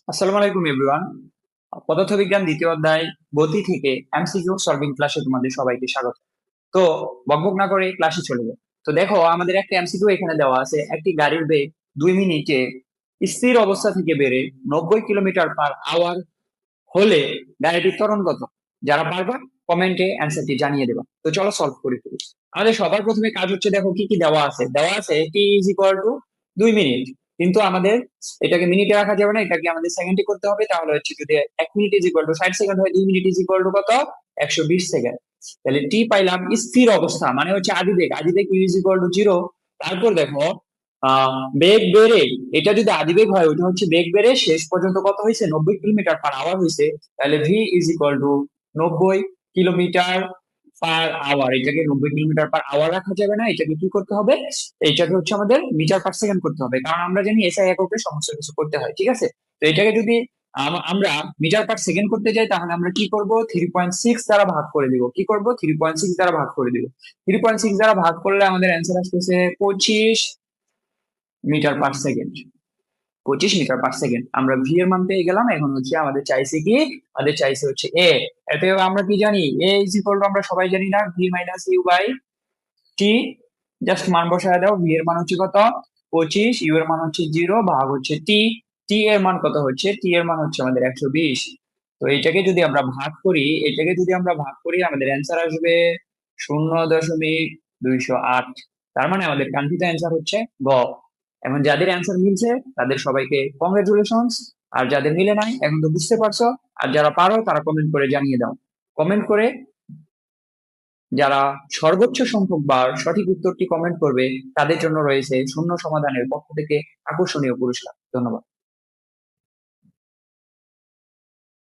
আসসালামু আলাইকুম এভরিওয়ান। পদার্থবিজ্ঞান দ্বিতীয় অধ্যায় গতি থেকে এমসিকিউ সলভিং ক্লাসে তোমাদের সবাইকে স্বাগত। তো বকবক না করে ক্লাসে চলে যাও। তো দেখো, আমাদের একটা এমসিকিউ এখানে দেওয়া আছে, একটি গাড়ির বেগ 2 মিনিটে স্থির অবস্থা থেকে বেড়ে 90 কিলোমিটার পার আওয়ার হলে গাড়িটির ত্বরণ কত? যারা পারবা কমেন্টে অ্যান্সারটি জানিয়ে দেবা। তো চলো সলভ করে ফেলি। আমাদের সবার প্রথমে কাজ হচ্ছে, দেখো কি কি দেওয়া আছে টি ইজ ইকুয়াল টু 2 মিনিট। কিন্তু আমাদের এটাকে মিনিটে রাখা যাবে না, এটাকে আমাদের সেকেন্ডে করতে হবে। তাহলে হচ্ছে যদি 1 minute is equal two 60 second হয়, 2 মিনিট ইজ ইকুয়াল টু কত? 120 সেকেন্ড। তাহলে টি পাইলাম স্থির অবস্থা, মানে হচ্ছে আদিবেগ। আদিবেগ ইজ ইকুয়াল টু 0। তারপর দেখো বেগ বেড়ে, এটা যদি আদিবেগ হয় ওটা হচ্ছে বেগ বেড়ে শেষ পর্যন্ত কত হয়েছে, 90 কিলোমিটার পার আওয়ার হয়েছে। তাহলে V is equal to 90 kilometre per hour. এটাকে 90 কিলোমিটার পার আওয়ার রাখা যাবে না, এটাকে কি করতে হবে, এইটাকে হচ্ছে আমাদের মিটার পার সেকেন্ড করতে হবে, কারণ আমরা জানি এসআই এককে সমস্ত কিছু করতে হয়। ঠিক আছে, তো এটাকে যদি আমরা মিটার পার সেকেন্ড করতে যাই, তাহলে আমরা কি করব, 3.6 দ্বারা ভাগ করে দিব। কি করব, 3.6 দ্বারা ভাগ করে দিব। 3.6 দ্বারা ভাগ করলে আমাদের অ্যান্সার আসতেছে 25 metre per second. 25 metre per second. আমরা ভি এর মান পেয়ে গেলাম। এখন হচ্ছে আমাদের চাইছে কি, আমাদের চাইছে হচ্ছে এ। এতে আমরা কি জানি, এ ইজ ইকুয়াল টু আমরা সবাই জানি না, V minus U by T. Just মান বসায় দাও। ভি এর মান হচ্ছে কত, 25, ইউ এর মান হচ্ছে 0, ভাগ হচ্ছে টি। টি এর মান কত হচ্ছে, টি এর মান হচ্ছে আমাদের 120। তো এটাকে যদি আমরা ভাগ করি আমাদের অ্যান্সার আসবে 0.208। তার মানে আমাদের কাঙ্ক্ষিত অ্যান্সার হচ্ছে গ। এখন যাদের অ্যান্সার মিলছে তাদের সবাইকে কংগ্রেচুলেশনস। আর যাদের মিলে নাই, এখন তো বুঝতে পারছো। আর যারা পারো তারা কমেন্ট করে জানিয়ে দাও। কমেন্ট করে যারা সর্বোচ্চ সংখ্যক বার সঠিক উত্তরটি কমেন্ট করবে, তাদের জন্য রয়েছে শূন্য সমাধানের পক্ষ থেকে আকর্ষণীয় পুরস্কার। ধন্যবাদ।